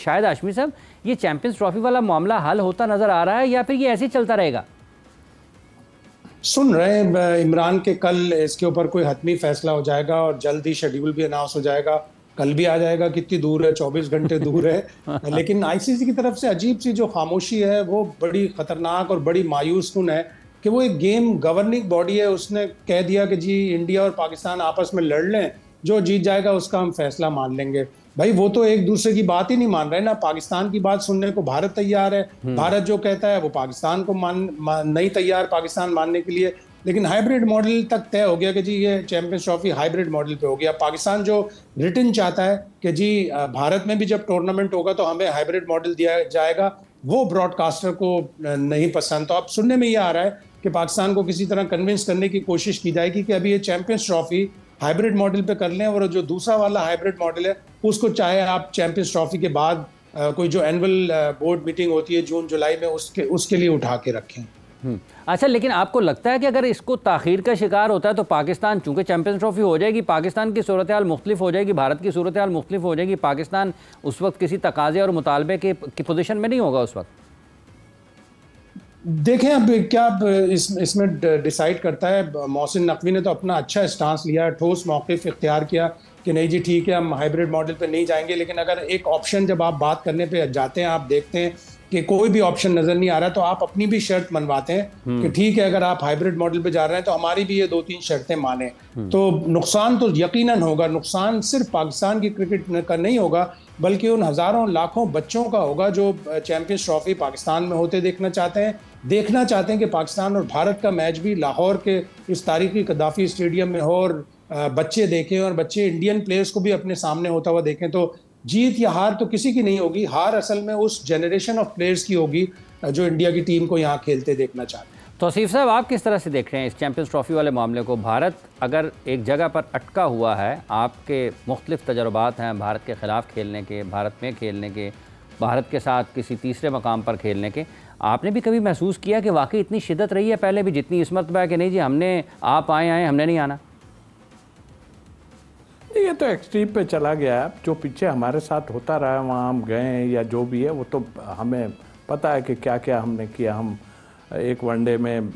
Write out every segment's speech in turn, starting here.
शाहिद हाशमी साहब, ये champions trophy वाला मामला हल होता नजर आ रहा है या फिर ये ऐसे ही चलता रहेगा? सुन रहे हैं इमरान के कल इसके ऊपर कोई हतमी फैसला हो जाएगा और जल्द ही शेड्यूल भी अनाउंस हो जाएगा। कल भी आ जाएगा, कितनी दूर है, 24 घंटे दूर है। लेकिन आईसीसी की तरफ से अजीब सी जो खामोशी है वो बड़ी खतरनाक और बड़ी मायूस कुन है कि वो एक गेम गवर्निंग बॉडी है, उसने कह दिया कि जी इंडिया और पाकिस्तान आपस में लड़ लें, जो जीत जाएगा उसका हम फैसला मान लेंगे। भाई वो तो एक दूसरे की बात ही नहीं मान रहे ना। पाकिस्तान की बात सुनने को भारत तैयार है, भारत जो कहता है वो पाकिस्तान को नहीं तैयार पाकिस्तान मानने के लिए। लेकिन हाइब्रिड मॉडल तक तय हो गया कि जी ये चैंपियंस ट्रॉफी हाइब्रिड मॉडल पे हो गया। पाकिस्तान जो रिटन चाहता है कि जी भारत में भी जब टूर्नामेंट होगा तो हमें हाइब्रिड मॉडल दिया जाएगा, वो ब्रॉडकास्टर को नहीं पसंद। तो अब सुनने में ये आ रहा है कि पाकिस्तान को किसी तरह कन्विंस करने की कोशिश की जाएगी कि अभी ये चैंपियंस ट्रॉफी हाइब्रिड मॉडल पे कर लें, और जो दूसरा वाला हाइब्रिड मॉडल है उसको चाहे आप चैंपियंस ट्रॉफी के बाद कोई जो एनुअल बोर्ड मीटिंग होती है जून जुलाई में उसके लिए उठा के रखें। अच्छा, लेकिन आपको लगता है कि अगर इसको ताख़ीर का शिकार होता है तो पाकिस्तान, चूंकि चैंपियंस ट्रॉफी हो जाएगी, पाकिस्तान की सूरत हाल मुख्तलिफ हो जाएगी, भारत की सूरत हाल मुख्तलिफ हो जाएगी, पाकिस्तान उस वक्त किसी तकाजे और मुतालबे की पोजीशन में नहीं होगा उस वक्त? देखें अब क्या इसमें डिसाइड करता है। मोहसिन नकवी ने तो अपना अच्छा स्टांस लिया, ठोस मौक़िफ़ इख्तियार किया कि नहीं जी ठीक है हम हाइब्रिड मॉडल पे नहीं जाएंगे। लेकिन अगर एक ऑप्शन जब आप बात करने पे जाते हैं, आप देखते हैं कि कोई भी ऑप्शन नजर नहीं आ रहा, तो आप अपनी भी शर्त मनवाते हैं कि ठीक है अगर आप हाइब्रिड मॉडल पे जा रहे हैं तो हमारी भी ये 2-3 शर्तें माने। तो नुकसान तो यकीनन होगा। नुकसान सिर्फ पाकिस्तान की क्रिकेट का नहीं होगा बल्कि उन हज़ारों लाखों बच्चों का होगा जो चैंपियंस ट्रॉफी पाकिस्तान में होते देखना चाहते हैं कि पाकिस्तान और भारत का मैच भी लाहौर के इस तारीखी कद्दाफी स्टेडियम में हो और बच्चे देखें और बच्चे इंडियन प्लेयर्स को भी अपने सामने होता हुआ देखें। तो जीत या हार तो किसी की नहीं होगी, हार असल में उस जनरेशन ऑफ प्लेयर्स की होगी जो इंडिया की टीम को यहाँ खेलते देखना चाहते हैं। तौसीफ साहब, आप किस तरह से देख रहे हैं इस चैंपियंस ट्रॉफी वाले मामले को? भारत अगर एक जगह पर अटका हुआ है, आपके मुख्तलिफ तजर्बात हैं भारत के ख़िलाफ़ खेलने के, भारत में खेलने के, भारत के साथ किसी तीसरे मकाम पर खेलने के, आपने भी कभी महसूस किया कि वाकई इतनी शिद्दत रही है पहले भी जितनी इस मरतबा है कि नहीं जी हमने आप आए हमने नहीं आना? ये तो एक्सट्रीम पे चला गया है। जो पीछे हमारे साथ होता रहा है वहाँ हम गए हैं या जो भी है वो तो हमें पता है कि क्या क्या हमने किया। हम एक वनडे में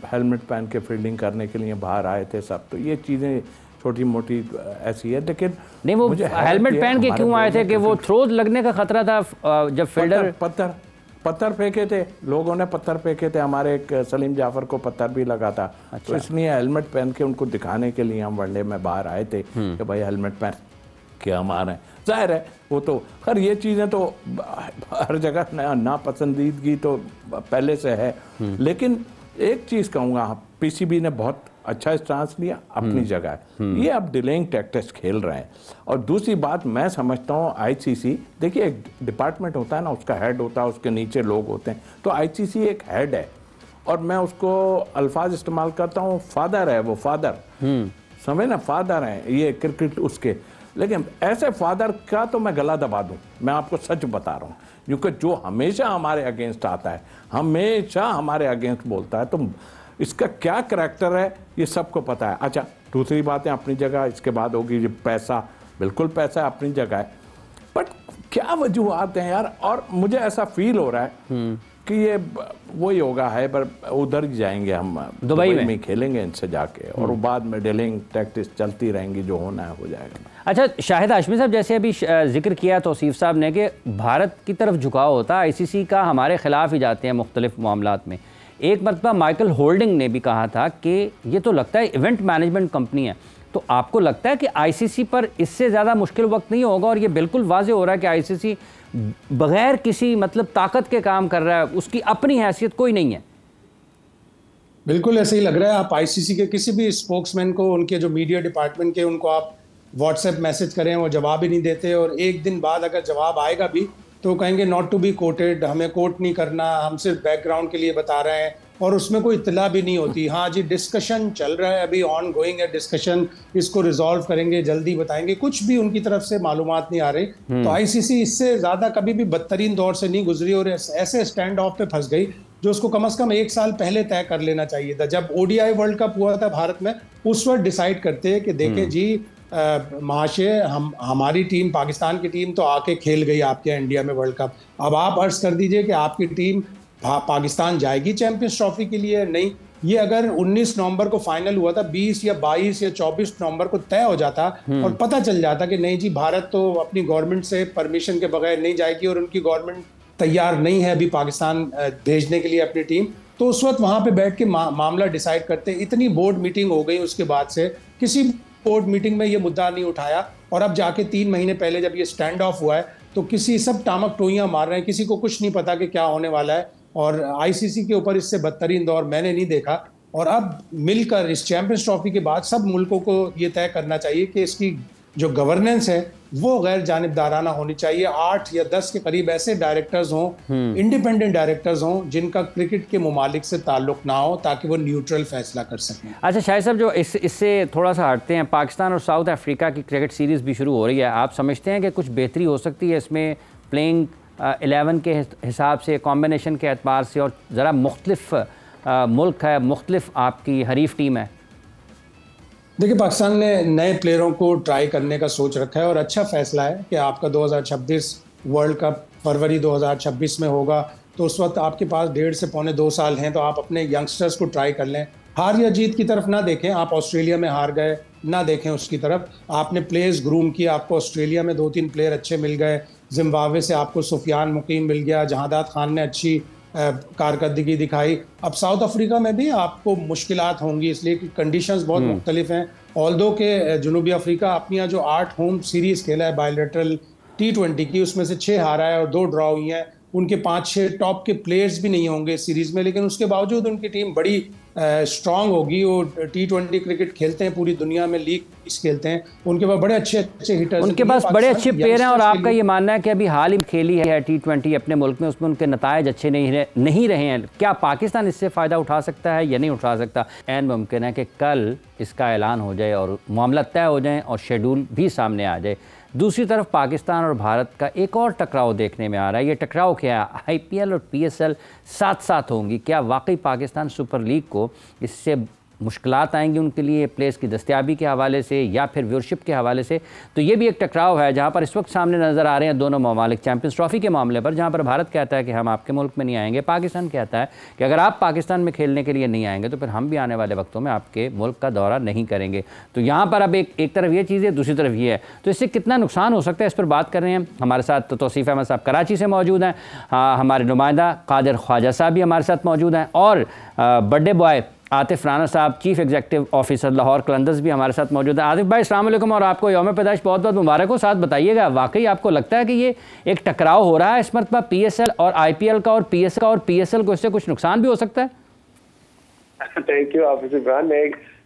हेलमेट पहन के फील्डिंग करने के लिए बाहर आए थे सब। तो ये चीज़ें छोटी मोटी ऐसी है। लेकिन नहीं, वो हेलमेट पहन के क्यों आए थे कि वो थ्रोज लगने का खतरा था जब फील्डर पत्थर फेंके थे, लोगों ने पत्थर फेंके थे, हमारे एक सलीम जाफर को पत्थर भी लगा था। अच्छा। तो इसलिए हेलमेट पहन के उनको दिखाने के लिए हम वनडे में बाहर आए थे कि भाई हेलमेट पहन के हम आ रहे हैं। जाहिर है वो तो खैर ये चीज़ें तो हर जगह नापसंदीदगी तो पहले से है। लेकिन एक चीज़ कहूँगा, पीसीबी ने बहुत अच्छा स्टांस लिया, अपनी जगह है। ये अब डिलेइंग टैक्टिक्स खेल रहे हैं। और दूसरी बात मैं समझता हूँ आईसीसी, देखिए एक डिपार्टमेंट होता है ना, उसका हेड होता है, उसके नीचे लोग होते हैं। तो आईसीसी एक हेड है और मैं उसको अल्फाज इस्तेमाल करता हूँ, फादर है वो, फादर समझे ना, फादर है ये क्रिकेट उसके। लेकिन ऐसे फादर का तो मैं गला दबा दूँ, मैं आपको सच बता रहा हूँ, क्योंकि जो हमेशा हमारे अगेंस्ट आता है, हमेशा हमारे अगेंस्ट बोलता है, तो इसका क्या करैक्टर है ये सबको पता है। अच्छा, दूसरी बात है अपनी जगह, इसके बाद होगी ये पैसा, बिल्कुल पैसा अपनी जगह है, बट क्या वजूहत हैं यार। और मुझे ऐसा फील हो रहा है कि ये वही होगा है, पर उधर ही जाएंगे हम, दुबई में खेलेंगे इनसे जाके, और बाद में डीलिंग टैक्टिक्स चलती रहेंगी, जो होना है हो जाएगा। अच्छा शाहिद हाशमी साहब, जैसे अभी जिक्र किया तौसीफ साहब ने कि भारत की तरफ झुकाव होता है, आईसीसी का हमारे ख़िलाफ़ ही जाते हैं मुख्तलिफ मामलात में। एक मरतबा माइकल होल्डिंग ने भी कहा था कि ये तो लगता है इवेंट मैनेजमेंट कंपनी है। तो आपको लगता है कि आईसीसी पर इससे ज़्यादा मुश्किल वक्त नहीं होगा? और ये बिल्कुल वाज़ेह हो रहा है कि आईसीसी बग़ैर किसी मतलब ताकत के काम कर रहा है, उसकी अपनी हैसियत कोई नहीं है। बिल्कुल ऐसे ही लग रहा है। आप आईसीसी के किसी भी स्पोक्समैन को, उनके जो मीडिया डिपार्टमेंट के, उनको आप व्हाट्सएप मैसेज करें, वो जवाब ही नहीं देते, और एक दिन बाद अगर जवाब आएगा भी तो कहेंगे नॉट टू बी कोटेड, हमें कोट नहीं करना, हम सिर्फ बैकग्राउंड के लिए बता रहे हैं, और उसमें कोई इत्तला भी नहीं होती। हाँ जी डिस्कशन चल रहा है, अभी ऑन गोइंग है डिस्कशन, इसको रिजॉल्व करेंगे, जल्दी बताएंगे, कुछ भी उनकी तरफ से मालूमात नहीं आ रही। तो आईसीसी इससे ज़्यादा कभी भी बदतरीन दौर से नहीं गुजरी और ऐसे स्टैंड ऑफ पे फंस गई जो उसको कम से कम 1 साल पहले तय कर लेना चाहिए था। जब ओडीआई वर्ल्ड कप हुआ था भारत में, उस वक्त डिसाइड करते कि देखें जी महाशय, हमारी टीम, पाकिस्तान की टीम तो आके खेल गई आपके इंडिया में वर्ल्ड कप। अब आप अर्ज कर दीजिए कि आपकी टीम पाकिस्तान जाएगी चैंपियंस ट्रॉफी के लिए? नहीं। ये अगर 19 नवंबर को फाइनल हुआ था, 20 या 22 या 24 नवंबर को तय हो जाता और पता चल जाता कि नहीं जी, भारत तो अपनी गवर्नमेंट से परमिशन के बगैर नहीं जाएगी और उनकी गवर्नमेंट तैयार नहीं है अभी पाकिस्तान भेजने के लिए अपनी टीम, तो उस वक्त वहां पे बैठ के मामला डिसाइड करते। इतनी बोर्ड मीटिंग हो गई, उसके बाद से किसी बोर्ड मीटिंग में ये मुद्दा नहीं उठाया। और अब जाके 3 महीने पहले जब ये स्टैंड ऑफ हुआ है तो किसी सब टामक टोइयां मार रहे हैं, किसी को कुछ नहीं पता कि क्या होने वाला है। और आईसीसी के ऊपर इससे बदतरीन दौर मैंने नहीं देखा। और अब मिलकर इस चैंपियंस ट्रॉफी के बाद सब मुल्कों को ये तय करना चाहिए कि इसकी जो गवर्नेंस है वो गैर जानिबदाराना होनी चाहिए। 8 या 10 के करीब ऐसे डायरेक्टर्स हों, इंडिपेंडेंट डायरेक्टर्स हों, जिनका क्रिकेट के मुमालिक से ताल्लुक ना हो, ताकि वो न्यूट्रल फैसला कर सकें। अच्छा शाहिद साहब, जो इससे थोड़ा सा हटते हैं, पाकिस्तान और साउथ अफ्रीका की क्रिकेट सीरीज़ भी शुरू हो रही है। आप समझते हैं कि कुछ बेहतरी हो सकती है इसमें प्लेइंग 11 के हिसाब से, कॉम्बिनेशन के एतबार से, और ज़रा मुख्तलिफ मुल्क है, मुख्तलिफ आपकी हरीफ टीम है? देखिए, पाकिस्तान ने नए प्लेयरों को ट्राई करने का सोच रखा है और अच्छा फैसला है कि आपका 2026 वर्ल्ड कप फरवरी 2026 में होगा। तो उस वक्त आपके पास 1.5 से पौने 2 साल हैं, तो आप अपने यंगस्टर्स को ट्राई कर लें। हार या जीत की तरफ ना देखें, आप ऑस्ट्रेलिया में हार गए ना देखें उसकी तरफ। आपने प्लेयर्स ग्रूम किया, आपको ऑस्ट्रेलिया में 2-3 प्लेयर अच्छे मिल गए, जिम्बाब्वे से आपको सुफियान मुकीम मिल गया, जहादात खान ने अच्छी कारकर्दगी दिखाई। अब साउथ अफ्रीका में भी आपको मुश्किलात होंगी, इसलिए कि कंडीशंस बहुत मुख्तलिफ हैं। ऑल्दो के जनूबी अफ्रीका अपनी जो 8 होम सीरीज़ खेला है बायलैटरल T20 की, उसमें से 6 हारा है और 2 ड्रॉ हुई हैं। उनके 5-6 टॉप के प्लेयर्स भी नहीं होंगे सीरीज़ में, लेकिन उसके बावजूद उनकी टीम बड़ी स्ट्रांग होगी। वो T20 क्रिकेट खेलते हैं, पूरी दुनिया में लीग खेलते हैं, उनके पास बड़े अच्छे हिटर्स, उनके पास बड़े अच्छे प्लेयर हैं। और आपका ये मानना है कि अभी हाल ही खेली है T20 अपने मुल्क में, उसमें उनके नतायज अच्छे नहीं रहे हैं, क्या पाकिस्तान इससे फ़ायदा उठा सकता है या नहीं उठा सकता? ऐन मुमकिन है कि कल इसका ऐलान हो जाए और मामला तय हो जाए और शेड्यूल भी सामने आ जाए। दूसरी तरफ पाकिस्तान और भारत का एक और टकराव देखने में आ रहा है। ये टकराव क्या है? IPL और PSL साथ साथ होंगी। क्या वाकई पाकिस्तान सुपर लीग को इससे मुश्किलात आएंगी उनके लिए प्लेस की दस्तयाबी के हवाले से या फिर व्यूअरशिप के हवाले से? तो ये भी एक टकराव है जहाँ पर इस वक्त सामने नज़र आ रहे हैं दोनों ममालिक चैंपियंस ट्रॉफी के मामले पर, जहाँ पर भारत कहता है कि हम आपके मुल्क में नहीं आएंगे, पाकिस्तान कहता है कि अगर आप पाकिस्तान में खेलने के लिए नहीं आएंगे तो फिर हम भी आने वाले वक्तों में आपके मुल्क का दौरा नहीं करेंगे। तो यहाँ पर अब एक तरफ ये चीज़ है, दूसरी तरफ ये है। तो इससे कितना नुकसान हो सकता है, इस पर बात कर रहे हैं। हमारे साथ तौसीफ अहमद साहब कराची से मौजूद हैं, हमारे नुमाइंदा कादिर ख्वाजा साहब भी हमारे साथ मौजूद हैं, और बर्थडे बॉय आतिफ राना साहब, chief executive officer Lahore Qalandars भी हमारे साथ मौजूद है। आतिफ भाई अस्सलाम वालेकुम, और आपको यौम पैदाइश बहुत बहुत मुबारक हो। साथ बताइएगा, वाकई आपको लगता है कि ये एक टकराव हो रहा है इस मरतबा PSL और IPL का, और PSL को इससे कुछ नुकसान भी हो सकता है? थैंक यू हाफिज इमरान।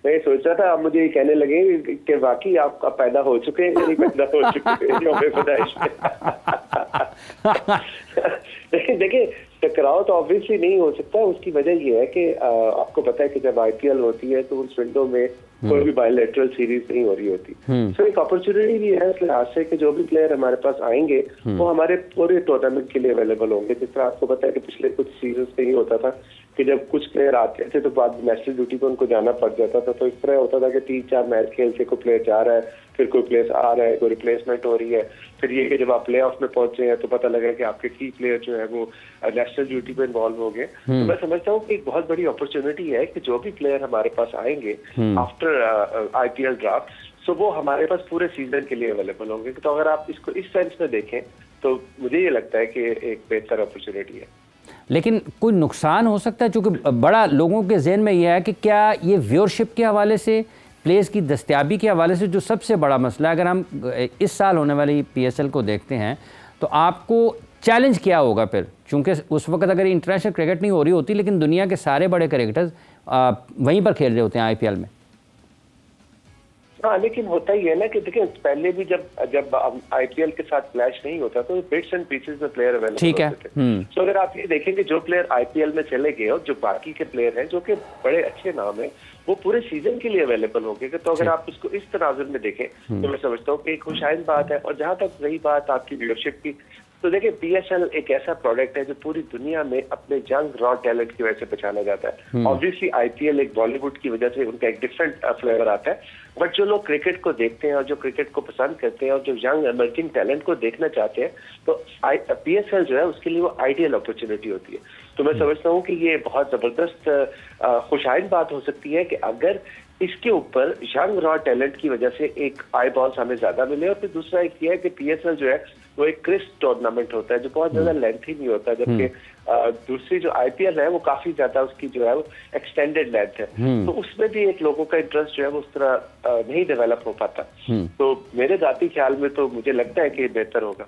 मैं सोच रहा था आप मुझे ये कहने लगे कि वाकई आप पैदा हो चुके हैं, नहीं पैदा हो चुके हैं यौम पैदाइश में। देखिए, टकराव तो ऑब्वियसली नहीं हो सकता। उसकी वजह यह है कि आपको पता है कि जब IPL होती है तो उस विंडो में कोई भी बायलैटरल सीरीज नहीं हो रही होती। सो एक अपॉर्चुनिटी भी है इस लिहाज से कि जो भी प्लेयर हमारे पास आएंगे वो हमारे पूरे टूर्नामेंट के लिए अवेलेबल होंगे। जिस तरह आपको पता है कि पिछले कुछ सीजन में ही होता था कि जब कुछ प्लेयर आते थे तो बाद नेशनल ड्यूटी पर उनको जाना पड़ जाता था। तो इस तरह होता था कि 3-4 मैच खेल से कोई प्लेयर जा रहा है, फिर कोई प्लेयर आ रहा है, कोई रिप्लेसमेंट हो रही है। फिर ये कि जब आप प्ले ऑफ में पहुंचे हैं तो पता लगा कि आपके की प्लेयर जो है वो नेशनल ड्यूटी पे इन्वॉल्व हो गए। तो मैं समझता हूँ कि एक बहुत बड़ी अपॉर्चुनिटी है कि जो भी प्लेयर हमारे पास आएंगे आफ्टर IPL ड्राफ्ट, सो वो हमारे पास पूरे सीजन के लिए अवेलेबल होंगे। तो अगर आप इसको इस सेंस में देखें तो मुझे ये लगता है कि एक बेहतर अपॉर्चुनिटी है। लेकिन कोई नुकसान हो सकता है, चूँकि बड़ा लोगों के जहन में यह है कि क्या ये व्यूअरशिप के हवाले से, प्लेस की दस्तयाबी के हवाले से जो सबसे बड़ा मसला है, अगर हम इस साल होने वाली PSL को देखते हैं तो आपको चैलेंज क्या होगा फिर? चूँकि उस वक्त अगर इंटरनेशनल क्रिकेट नहीं हो रही होती, लेकिन दुनिया के सारे बड़े क्रिकेटर्स वहीं पर खेल रहे होते हैं IPL में। हाँ, लेकिन होता ही है ना कि देखिए, पहले भी जब IPL के साथ क्लैश नहीं होता तो बिट्स एंड पीसेस में प्लेयर अवेलेबल होते थे। तो अगर आप ये देखेंगे जो प्लेयर IPL में चले गए और जो बाकी के प्लेयर हैं जो कि बड़े अच्छे नाम है, वो पूरे सीजन के लिए अवेलेबल होंगे। तो अगर आप इसको इस तनाजुर में देखें तो मैं समझता हूँ कि एक खुशाइन बात है। और जहां तक रही बात आपकी लीडरशिप की, तो देखिए PSL एक ऐसा प्रोडक्ट है जो पूरी दुनिया में अपने यंग रॉ टैलेंट की वजह से पहचाना जाता है। ऑब्वियसली IPL एक बॉलीवुड की वजह से उनका एक डिफरेंट फ्लेवर आता है, बट जो लोग क्रिकेट को देखते हैं और जो क्रिकेट को पसंद करते हैं और जो यंग इमर्जिंग टैलेंट को देखना चाहते हैं, तो PSL जो है उसके लिए वो आइडियल अपॉर्चुनिटी होती है। तो मैं समझता हूँ कि ये बहुत जबरदस्त खुशाइन बात हो सकती है कि अगर इसके ऊपर यंग रॉ टैलेंट की वजह से एक आई बॉल्स हमें ज्यादा मिले, और फिर दूसरा एक ये है कि PSL जो है वो एक क्रिस्प टूर्नामेंट होता है जो बहुत ज्यादा लेंथी नहीं होता, जबकि दूसरी जो IPL है वो काफी ज्यादा उसकी जो है वो एक्सटेंडेड लेंथ है। तो उसमें भी एक लोगों का इंटरेस्ट जो है वो उस तरह नहीं डेवलप हो पाता। तो मेरे जाती ख्याल में तो मुझे लगता है कि बेहतर होगा।